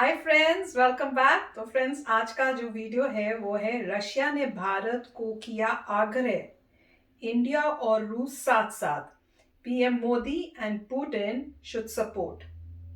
Hi friends, welcome back. तो friends, आज का जो वीडियो है वो है रशिया ने भारत को किया आग्रह, इंडिया और रूस साथ साथ, PM Modi and Putin should support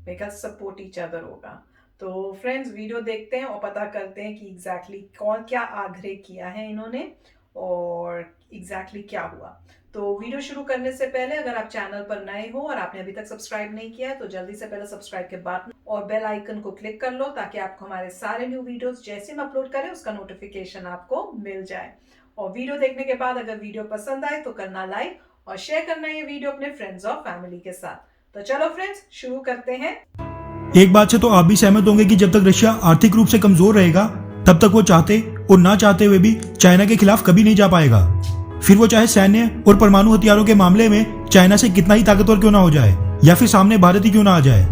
because support each other होगा। तो फ्रेंड्स, वीडियो देखते हैं और पता करते हैं कि कौन क्या आग्रह किया है इन्होंने और क्या हुआ। तो वीडियो शुरू करने से पहले अगर आप चैनल पर नए हो और आपने अभी तक सब्सक्राइब नहीं किया है तो जल्दी से पहले सब्सक्राइब के बटन और बेल आइकन को क्लिक कर लो ताकि आपको हमारे सारे न्यू वीडियोस जैसे हम अपलोड करें उसका नोटिफिकेशन आपको मिल जाए। और वीडियो देखने के बाद अगर वीडियो पसंद आए तो करना लाइक और शेयर करना ये वीडियो अपने फ्रेंड्स और फैमिली के साथ। तो चलो फ्रेंड्स, शुरू करते हैं। एक बात से तो आप भी सहमत होंगे कि जब तक रशिया आर्थिक रूप से कमजोर रहेगा तब तक वो चाहते और ना चाहते हुए भी चाइना के खिलाफ कभी नहीं जा पाएगा। फिर वो चाहे सैन्य और परमाणु हथियारों के मामले में चाइना से कितना ही ताकतवर क्यों ना हो जाए या फिर सामने भारत ही क्यों ना आ जाए।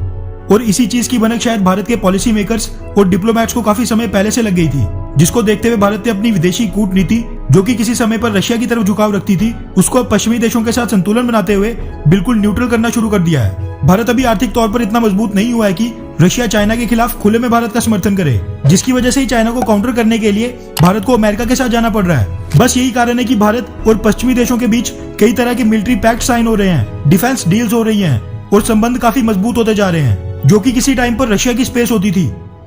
और इसी चीज की भनक शायद भारत के पॉलिसी मेकर्स और डिप्लोमैट्स को काफी समय पहले से लग गई थी, जिसको देखते हुए भारत ने अपनी विदेशी कूटनीति, जो कि किसी समय पर रशिया की तरफ झुकाव रखती थी, उसको पश्चिमी देशों के साथ संतुलन बनाते हुए बिल्कुल न्यूट्रल करना शुरू कर दिया है। भारत अभी आर्थिक तौर पर इतना मजबूत नहीं हुआ है कि रशिया चाइना के खिलाफ खुले में भारत का समर्थन करे, जिसकी वजह से ही चाइना को काउंटर करने के लिए भारत को अमेरिका के साथ जाना पड़ रहा है। बस यही कारण है कि भारत और पश्चिमी देशों के बीच कई तरह के मिलिट्री पैक्ट साइन हो रहे हैं, डिफेंस डील्स हो रही हैं और संबंध काफी मजबूत होते जा रहे हैं, जो कि किसी टाइम पर रशिया की स्पेस होती थी,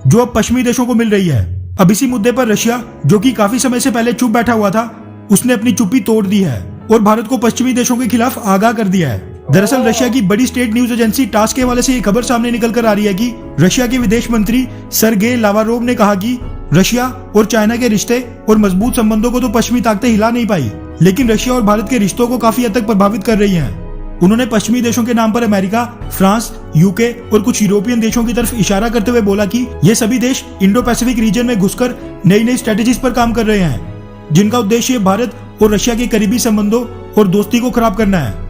जो अब पश्चिमी देशों को मिल रही है। अब इसी मुद्दे पर रशिया, जो कि काफी समय से पहले चुप बैठा हुआ था, उसने अपनी चुप्पी तोड़ दी है और भारत को पश्चिमी देशों के खिलाफ आगाह कर दिया है। दरअसल रशिया की बड़ी स्टेट न्यूज एजेंसी टास के हवाले से ये खबर सामने निकल कर आ रही है कि रशिया के विदेश मंत्री सरगेई लावारोव ने कहा कि रशिया और चाइना के रिश्ते और मजबूत संबंधों को तो पश्चिमी ताकतें हिला नहीं पाई, लेकिन रशिया और भारत के रिश्तों को काफी हद तक प्रभावित कर रही हैं। उन्होंने पश्चिमी देशों के नाम पर अमेरिका, फ्रांस, यूके और कुछ यूरोपियन देशों की तरफ इशारा करते हुए बोला कि ये सभी देश इंडो पैसिफिक रीजन में घुसकर नई नई स्ट्रेटेजीज पर काम कर रहे हैं, जिनका उद्देश्य भारत और रशिया के करीबी संबंधों और दोस्ती को खराब करना है।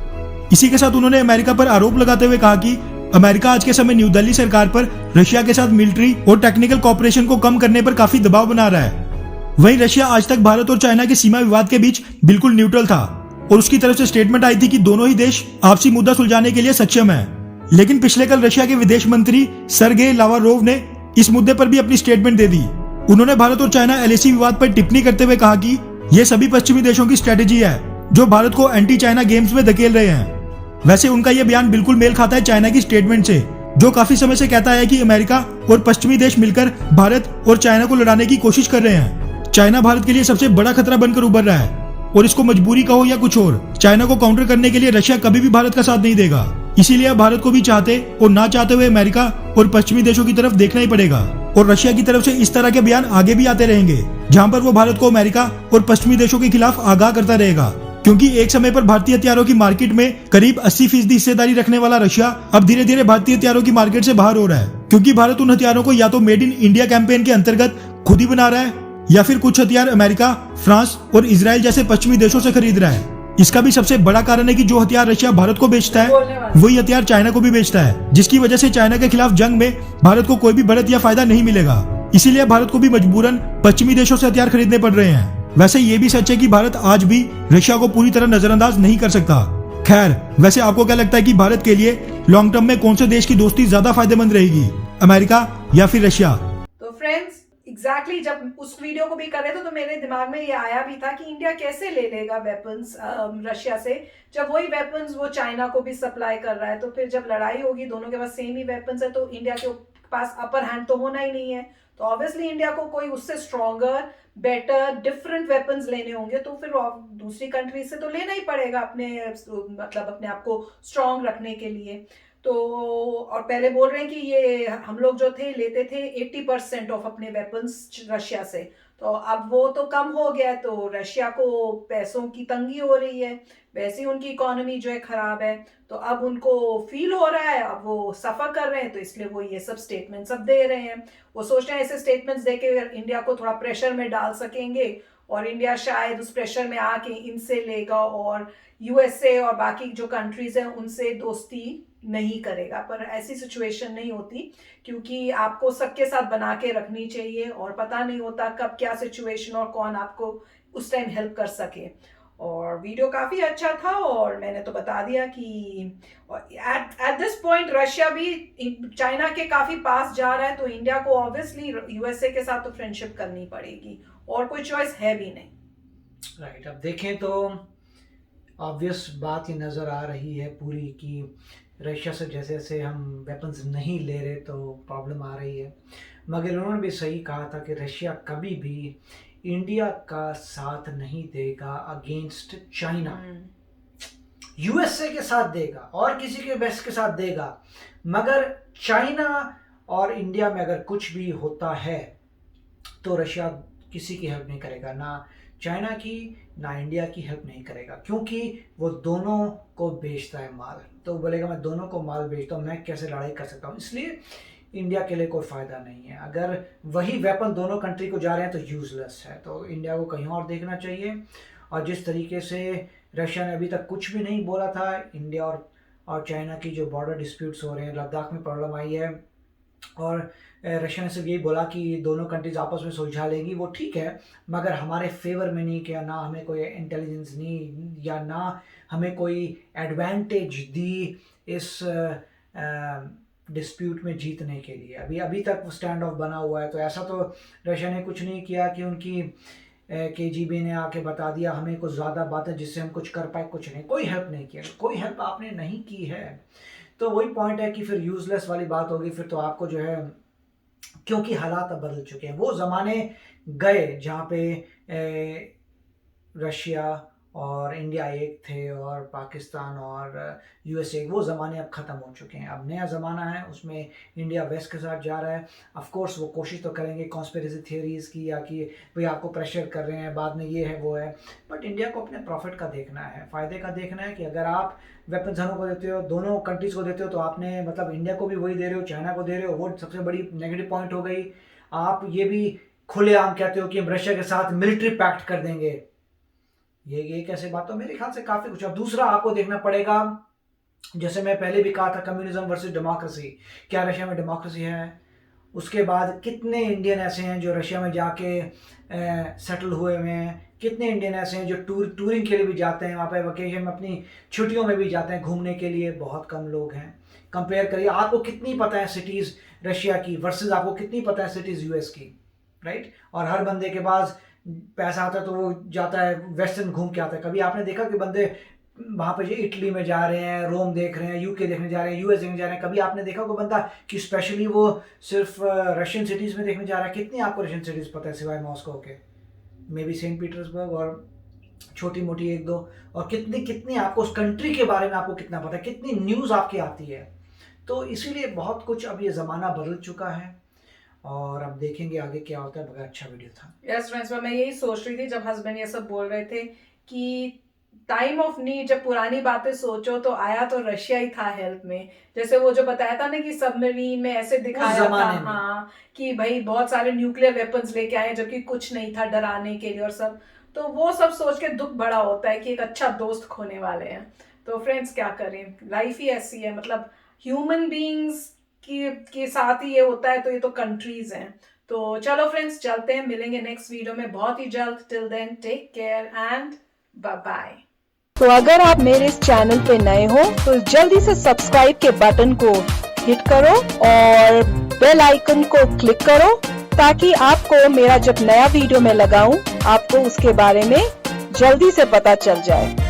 इसी के साथ उन्होंने अमेरिका पर आरोप लगाते हुए कहा कि अमेरिका आज के समय न्यू दिल्ली सरकार पर रशिया के साथ मिलिट्री और टेक्निकल कॉपरेशन को कम करने पर काफी दबाव बना रहा है। वहीं रशिया आज तक भारत और चाइना के सीमा विवाद के बीच बिल्कुल न्यूट्रल था और उसकी तरफ से स्टेटमेंट आई थी कि दोनों ही देश आपसी मुद्दा सुलझाने के लिए सक्षम है। लेकिन पिछले कल रशिया के विदेश मंत्री सरगेई लावारोव ने इस मुद्दे पर भी अपनी स्टेटमेंट दे दी। उन्होंने भारत और चाइना एलएसी विवाद पर टिप्पणी करते हुए कहा कि यह सभी पश्चिमी देशों की स्ट्रेटेजी है जो भारत को एंटी चाइना गेम्स में धकेल रहे हैं। वैसे उनका यह बयान बिल्कुल मेल खाता है चाइना की स्टेटमेंट से, जो काफी समय से कहता है कि अमेरिका और पश्चिमी देश मिलकर भारत और चाइना को लड़ाने की कोशिश कर रहे हैं। चाइना भारत के लिए सबसे बड़ा खतरा बनकर उभर रहा है और इसको मजबूरी कहो या कुछ और, चाइना को काउंटर करने के लिए रशिया कभी भी भारत का साथ नहीं देगा। इसीलिए भारत को भी चाहते और ना चाहते हुए अमेरिका और पश्चिमी देशों की तरफ देखना ही पड़ेगा और रशिया की तरफ से इस तरह के बयान आगे भी आते रहेंगे, जहां पर वो भारत को अमेरिका और पश्चिमी देशों के खिलाफ आगाह करता रहेगा। क्योंकि एक समय पर भारतीय हथियारों की मार्केट में करीब 80% हिस्सेदारी रखने वाला रशिया अब धीरे धीरे भारतीय हथियारों की मार्केट से बाहर हो रहा है, क्योंकि भारत उन हथियारों को या तो मेड इन इंडिया कैंपेन के अंतर्गत खुद ही बना रहा है या फिर कुछ हथियार अमेरिका, फ्रांस और इजराइल जैसे पश्चिमी देशों से खरीद रहा है। इसका भी सबसे बड़ा कारण है कि जो हथियार रशिया भारत को बेचता है वही हथियार चाइना को भी बेचता है, जिसकी वजह से चाइना के खिलाफ जंग में भारत को कोई भी बढ़त या फायदा नहीं मिलेगा। इसीलिए भारत को भी मजबूरन पश्चिमी देशों से हथियार खरीदने पड़ रहे हैं। वैसे ये भी सच है कि भारत आज भी रशिया को पूरी तरह नजरअंदाज नहीं कर सकता। खैर, वैसे आपको क्या लगता है कि भारत के लिए लॉन्ग टर्म में कौन से देश की दोस्ती ज्यादा फायदेमंद रहेगी, अमेरिका या फिर रशिया? तो फ्रेंड्स, जब उस वीडियो को भी कर रहे थे तो मेरे दिमाग में ये आया भी था कि इंडिया कैसे ले लेगा वेपन्स रशिया से, जब वही वेपन्स वो चाइना को भी सप्लाई कर रहा है। तो फिर जब लड़ाई होगी, दोनों के पास सेम ही वेपन्स है, तो इंडिया के पास अपर हैंड तो होना ही नहीं है। तो ऑब्वियसली इंडिया को कोई उससे स्ट्रॉन्गर, बेटर, डिफरेंट वेपन्स लेने होंगे, तो फिर दूसरी कंट्री से तो लेना ही पड़ेगा अपने आप को स्ट्रॉन्ग रखने के लिए। तो और पहले बोल रहे हैं कि ये हम लोग जो थे लेते थे 80% ऑफ अपने वेपन्स रशिया से, तो अब वो तो कम हो गया है, तो रशिया को पैसों की तंगी हो रही है, वैसे ही उनकी इकोनॉमी जो है खराब है, तो अब उनको फील हो रहा है, अब वो सफर कर रहे हैं, तो इसलिए वो ये सब स्टेटमेंट सब दे रहे हैं। वो सोच रहे हैं ऐसे स्टेटमेंट्स देके इंडिया को थोड़ा प्रेशर में डाल सकेंगे और इंडिया शायद उस प्रेशर में आके इनसे लेगा और यूएसए और बाकी जो कंट्रीज हैं उनसे दोस्ती नहीं करेगा। पर ऐसी सिचुएशन नहीं होती, क्योंकि आपको सबके साथ बना के रखनी चाहिए और पता नहीं होता कब क्या सिचुएशन और कौन आपको उस टाइम हेल्प कर सके। और वीडियो काफ़ी अच्छा था और मैंने तो बता दिया कि एट दिस पॉइंट रशिया भी चाइना के काफ़ी पास जा रहा है, तो इंडिया को ऑब्वियसली यूएसए के साथ तो फ्रेंडशिप करनी पड़ेगी और कोई चॉइस है भी नहीं। राइट, अब देखें तो ऑब्वियस बात ये नज़र आ रही है पूरी कि रशिया से जैसे जैसे हम वेपन्स नहीं ले रहे तो प्रॉब्लम आ रही है, मगर उन्होंने भी सही कहा था कि रशिया कभी भी इंडिया का साथ नहीं देगा अगेंस्ट चाइना। यूएसए के साथ देगा और किसी के वेस्ट के साथ देगा, मगर चाइना और इंडिया में अगर कुछ भी होता है तो रशिया किसी की हेल्प नहीं करेगा, ना चाइना की ना इंडिया की हेल्प नहीं करेगा, क्योंकि वो दोनों को बेचता है माल। तो वो बोलेगा मैं दोनों को माल बेचता हूँ, मैं कैसे लड़ाई कर सकता हूँ, इसलिए इंडिया के लिए कोई फ़ायदा नहीं है। अगर वही वेपन दोनों कंट्री को जा रहे हैं तो यूज़लेस है, तो इंडिया को कहीं और देखना चाहिए। और जिस तरीके से रशिया ने अभी तक कुछ भी नहीं बोला था, इंडिया और चाइना की जो बॉर्डर डिस्प्यूट्स हो रहे हैं, लद्दाख में प्रॉब्लम आई है और रशिया ने सिर्फ यही बोला कि दोनों कंट्रीज आपस में सुलझा लेंगी, वो ठीक है, मगर हमारे फेवर में नहीं किया, ना हमें कोई इंटेलिजेंस नहीं या ना हमें कोई एडवांटेज दी इस डिस्प्यूट में जीतने के लिए। अभी तक स्टैंड ऑफ बना हुआ है, तो ऐसा तो रशिया ने कुछ नहीं किया कि उनकी KGB ने आके बता दिया हमें कुछ ज़्यादा बात है जिससे हम कुछ कर पाए, कुछ नहीं, कोई हेल्प नहीं किया, कोई हेल्प आपने नहीं की है। तो वही पॉइंट है कि फिर यूज़लेस वाली बात होगी, फिर तो आपको जो है, क्योंकि हालात अब बदल चुके हैं, वो ज़माने गए जहाँ पे रशिया और इंडिया एक थे और पाकिस्तान और USA, वो ज़माने अब ख़त्म हो चुके हैं। अब नया ज़माना है, उसमें इंडिया वेस्ट के साथ जा रहा है। ऑफ कोर्स वो कोशिश तो करेंगे कॉन्स्पिरेसी थियरीज़ की, या कि भाई आपको प्रेशर कर रहे हैं, बाद में ये है वो है, बट इंडिया को अपने प्रॉफिट का देखना है, फ़ायदे का देखना है कि अगर आप वेपन्स दोनों को देते हो, दोनों कंट्रीज़ को देते हो, तो आपने मतलब इंडिया को भी वही दे रहे हो, चाइना को दे रहे हो, वो सबसे बड़ी नेगेटिव पॉइंट हो गई। आप ये भी खुलेआम कहते हो कि हम रशिया के साथ मिलिट्री पैक्ट कर देंगे, ये कैसे बात? तो मेरे ख्याल से काफ़ी कुछ। अब दूसरा आपको देखना पड़ेगा, जैसे मैं पहले भी कहा था, कम्युनिज्म वर्सेस डेमोक्रेसी, क्या रशिया में डेमोक्रेसी है? उसके बाद कितने इंडियन ऐसे हैं जो रशिया में जाके सेटल हुए हुए हैं, कितने इंडियन ऐसे हैं जो टूरिंग के लिए भी जाते हैं, वहाँ पे वेकेशन में अपनी छुट्टियों में भी जाते हैं घूमने के लिए, बहुत कम लोग हैं। कंपेयर करिए, आपको कितनी पता है सिटीज़ रशिया की वर्सेस आपको कितनी पता है सिटीज़ US की, राइट? और हर बंदे के पास पैसा आता है तो वो जाता है वेस्टर्न घूम के आता है। कभी आपने देखा कि बंदे वहाँ पे जो इटली में जा रहे हैं, रोम देख रहे हैं, UK देखने जा रहे हैं, US देखने जा रहे हैं, कभी आपने देखा कोई बंदा कि स्पेशली वो सिर्फ रशियन सिटीज़ में देखने जा रहा है? कितनी आपको रशियन सिटीज़ पता है सिवाय मॉस्को के? मे बी सेंट पीटर्सबर्ग और छोटी मोटी एक दो, और कितनी आपको उस कंट्री के बारे में आपको कितना पता है, कितनी न्यूज़ आपकी आती है। तो इसीलिए बहुत कुछ, अब ये ज़माना बदल चुका है और अब देखेंगे आगे क्या होता है। बड़ा अच्छा वीडियो था। यस फ्रेंड्स, मैं यही सोच रही थी जब हस्बैंड ये सब बोल रहे थे कि टाइम ऑफ नीड, जब पुरानी बातें सोचो तो आया तो रशिया ही था हेल्प में। जैसे वो जो बताया था ना कि सबमरीन में ऐसे दिखाया था, हाँ, कि भाई बहुत सारे न्यूक्लियर वेपन्स लेके आए जबकि कुछ नहीं था डराने के लिए और सब। तो वो सब सोच के दुख बड़ा होता है कि एक अच्छा दोस्त खोने वाले हैं। तो फ्रेंड्स क्या करें, लाइफ ही ऐसी है, मतलब ह्यूमन बीइंग्स के साथ ही ये होता है, तो ये तो कंट्रीज हैं। तो चलो फ्रेंड्स, चलते हैं, मिलेंगे नेक्स्ट वीडियो में बहुत ही जल्द। Till then take care and bye bye. तो अगर आप मेरे इस चैनल पे नए हो तो जल्दी से सब्सक्राइब के बटन को हिट करो और बेल आइकन को क्लिक करो, ताकि आपको मेरा जब नया वीडियो मैं लगाऊं आपको उसके बारे में जल्दी से पता चल जाए।